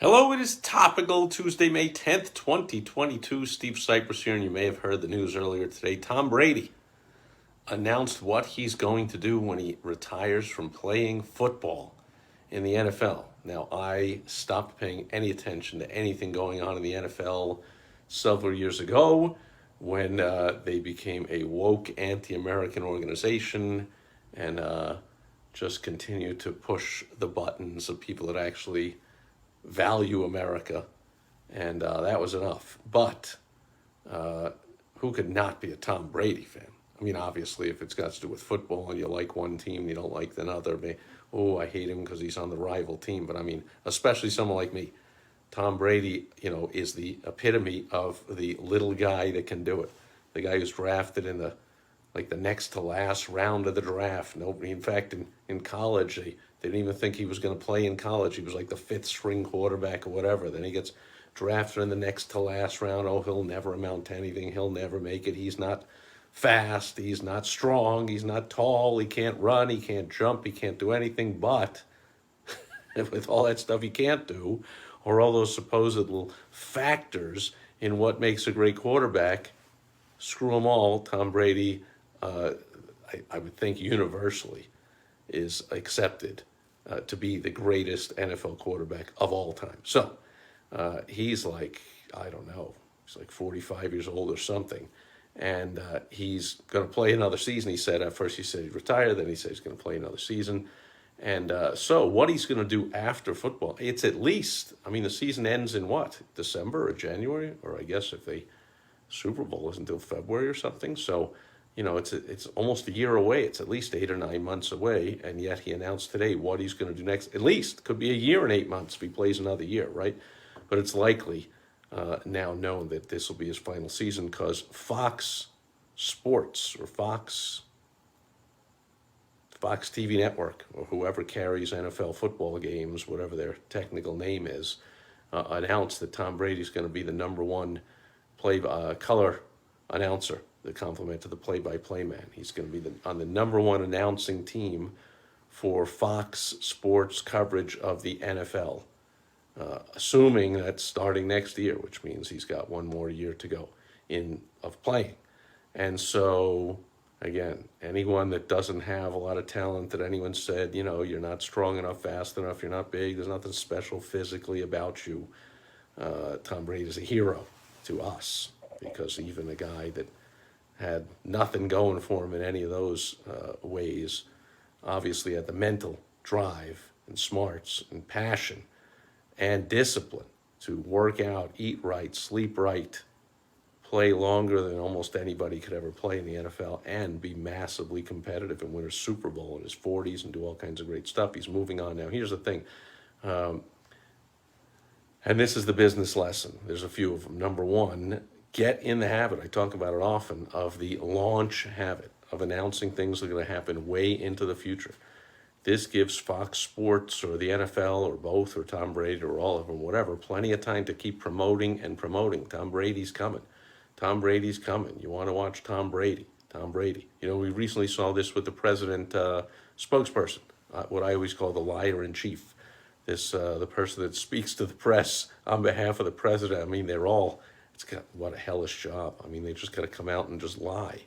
Hello, it is Topical Tuesday, May 10th, 2022. Steve Sipress here, and you may have heard the news earlier today. Tom Brady announced what he's going to do when he retires from playing football in the NFL. Now, I stopped paying any attention to anything going on in the NFL several years ago when they became a woke anti-American organization and just continued to push the buttons of people that actually value America, and that was enough. But who could not be a Tom Brady fan? I mean, obviously, if it's got to do with football and you like one team, you don't like another. Oh, I hate him because he's on the rival team. But I mean, especially someone like me, Tom Brady, is the epitome of the little guy that can do it. The guy who's drafted in the next to last round of the draft. Nobody, in fact, in college, they didn't even think he was going to play in college. He was like the fifth string quarterback or whatever. Then he gets drafted in the next to last round. Oh, he'll never amount to anything. He'll never make it. He's not fast. He's not strong. He's not tall. He can't run. He can't jump. He can't do anything. But with all that stuff he can't do, or all those supposed little factors in what makes a great quarterback, screw them all. Tom Brady, I would think universally, is accepted to be the greatest NFL quarterback of all time. So he's like, I don't know, he's like 45 years old or something. And he's going to play another season. He said, at first he said he'd retire, then he said he's going to play another season. And so what he's going to do after football, it's at least, I mean, the season ends in what, December or January? Or I guess if they Super Bowl isn't until February or something. So, it's almost a year away. It's at least 8 or 9 months away. And yet he announced today what he's going to do next. At least could be a year and 8 months if he plays another year, right? But it's likely now known that this will be his final season because Fox Sports or Fox TV Network or whoever carries NFL football games, whatever their technical name is, announced that Tom Brady's going to be the number one color announcer, the complement to the play-by-play man. He's going to be on the number one announcing team for Fox Sports coverage of the NFL, assuming that's starting next year, which means he's got one more year to go of playing. And so, again, anyone that doesn't have a lot of talent that anyone said, you're not strong enough, fast enough, you're not big, there's nothing special physically about you, Tom Brady is a hero to us, because even a guy that had nothing going for him in any of those ways obviously had the mental drive and smarts and passion and discipline to work out, eat right, sleep right, play longer than almost anybody could ever play in the NFL, and be massively competitive and win a Super Bowl in his 40s and do all kinds of great stuff. He's moving on now. Here's the thing. And this is the business lesson. There's a few of them. Number one, get in the habit, I talk about it often, of the launch habit, of announcing things that are going to happen way into the future. This gives Fox Sports or the NFL or both or Tom Brady or all of them, whatever, plenty of time to keep promoting and promoting. Tom Brady's coming. Tom Brady's coming. You want to watch Tom Brady. Tom Brady. We recently saw this with the president spokesperson, what I always call the liar in chief. The person that speaks to the press on behalf of the president. I mean, what a hellish job. I mean, they just got to come out and just lie.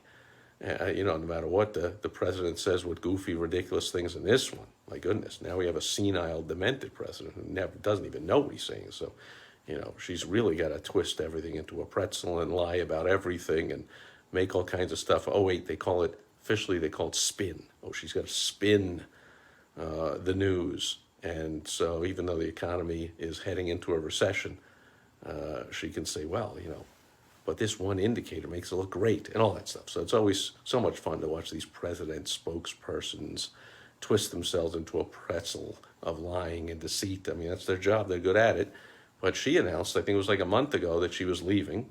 No matter what the president says, what goofy, ridiculous things in this one. My goodness, now we have a senile, demented president who doesn't even know what he's saying. So, she's really got to twist everything into a pretzel and lie about everything and make all kinds of stuff. Oh, wait, officially they call it spin. Oh, she's got to spin the news. And so even though the economy is heading into a recession, she can say, well, but this one indicator makes it look great and all that stuff. So it's always so much fun to watch these president spokespersons twist themselves into a pretzel of lying and deceit. I mean, that's their job. They're good at it. But she announced, I think it was like a month ago, that she was leaving.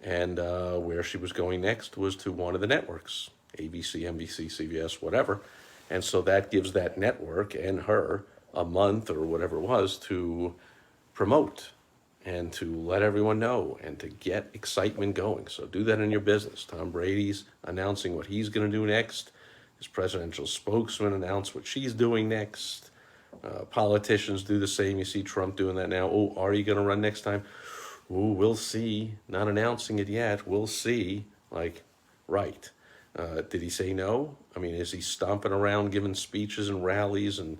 And where she was going next was to one of the networks, ABC, NBC, CBS, whatever. And so that gives that network and her a month or whatever it was to promote and to let everyone know and to get excitement going. So do that in your business. Tom Brady's announcing what he's going to do next. His presidential spokesman announced what she's doing next. Politicians do the same. You see Trump doing that now. Oh, are you going to run next time? Oh, we'll see. Not announcing it yet. We'll see. Like, right. Did he say no? I mean, is he stomping around giving speeches and rallies and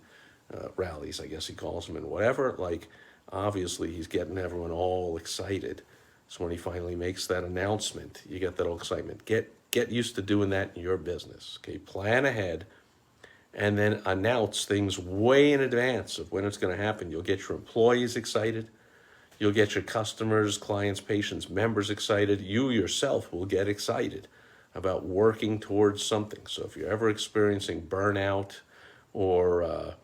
rallies, I guess he calls them, and whatever? Like, obviously, he's getting everyone all excited. So when he finally makes that announcement, you get that old excitement. Get used to doing that in your business. Okay, plan ahead and then announce things way in advance of when it's going to happen. You'll get your employees excited. You'll get your customers, clients, patients, members excited. You yourself will get excited about working towards something. So if you're ever experiencing burnout or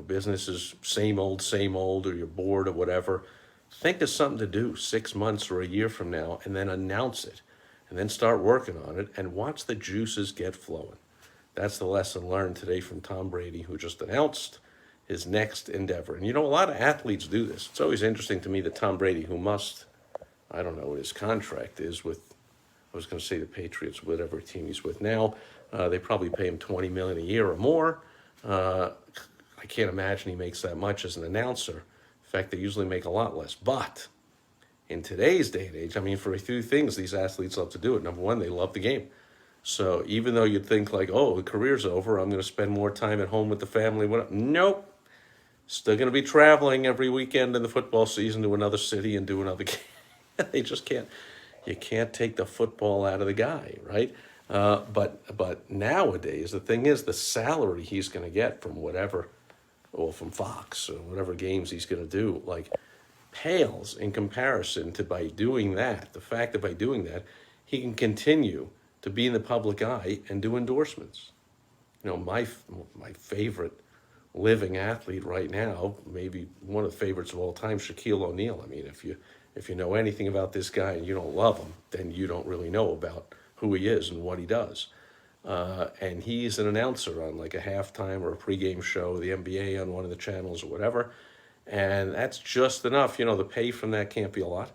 business is same old, or you're bored or whatever, think of something to do 6 months or a year from now, and then announce it, and then start working on it, and watch the juices get flowing. That's the lesson learned today from Tom Brady, who just announced his next endeavor. And a lot of athletes do this. It's always interesting to me that Tom Brady, who must, I don't know what his contract is with, I was going to say the Patriots, whatever team he's with now, they probably pay him $20 million a year or more. I can't imagine he makes that much as an announcer. In fact, they usually make a lot less. But in today's day and age, I mean, for a few things these athletes love to do it. Number one, they love the game. So even though you'd think like, oh, the career's over, I'm going to spend more time at home with the family. Nope. Still going to be traveling every weekend in the football season to another city and do another game. They just can't. You can't take the football out of the guy, right? But nowadays, the thing is, the salary he's going to get from whatever, or from Fox or whatever games he's going to do, like, pales in comparison to by doing that. The fact that by doing that, he can continue to be in the public eye and do endorsements. My favorite living athlete right now, maybe one of the favorites of all time, Shaquille O'Neal. I mean, if you know anything about this guy and you don't love him, then you don't really know about who he is and what he does. And he's an announcer on like a halftime or a pregame show, the NBA on one of the channels or whatever. And that's just enough. The pay from that can't be a lot.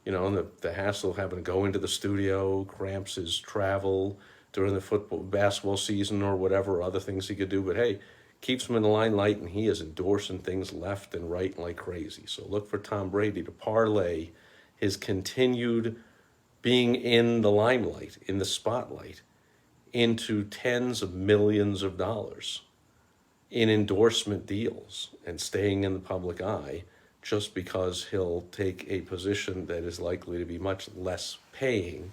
And the hassle of having to go into the studio, cramps his travel during the basketball season or whatever, other things he could do. But hey, keeps him in the limelight, and he is endorsing things left and right like crazy. So look for Tom Brady to parlay his continued being in the limelight, in the spotlight, into tens of millions of dollars in endorsement deals and staying in the public eye, just because he'll take a position that is likely to be much less paying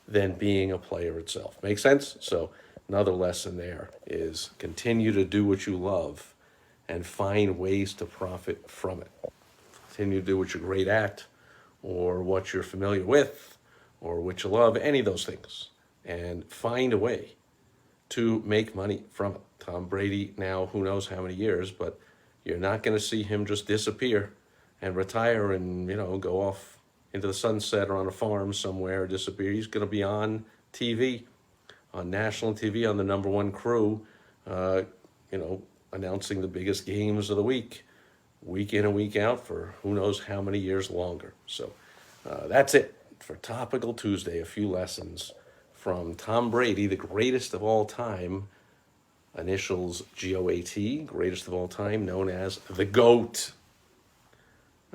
than being a player itself. Make sense? So another lesson there is continue to do what you love and find ways to profit from it. Continue to do what you're great at, or what you're familiar with, or what you love, any of those things, and find a way to make money from it. Tom Brady now, who knows how many years, but you're not going to see him just disappear and retire and, go off into the sunset or on a farm somewhere, disappear. He's going to be on TV, on national TV, on the number one crew, announcing the biggest games of the week in and week out for who knows how many years longer. So that's it for Topical Tuesday. A few lessons from Tom Brady, the greatest of all time, initials GOAT, greatest of all time, known as the GOAT.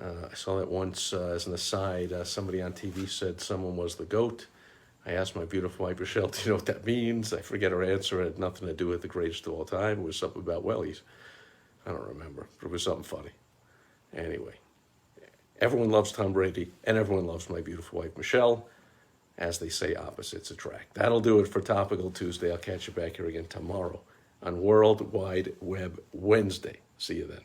I saw that once as an aside. Somebody on TV said someone was the GOAT. I asked my beautiful wife, Michelle, do you know what that means? I forget her answer. It had nothing to do with the greatest of all time. It was something about wellies. I don't remember, but it was something funny. Anyway, everyone loves Tom Brady, and everyone loves my beautiful wife, Michelle. As they say, opposites attract. That'll do it for Topical Tuesday. I'll catch you back here again tomorrow on World Wide Web Wednesday. See you then.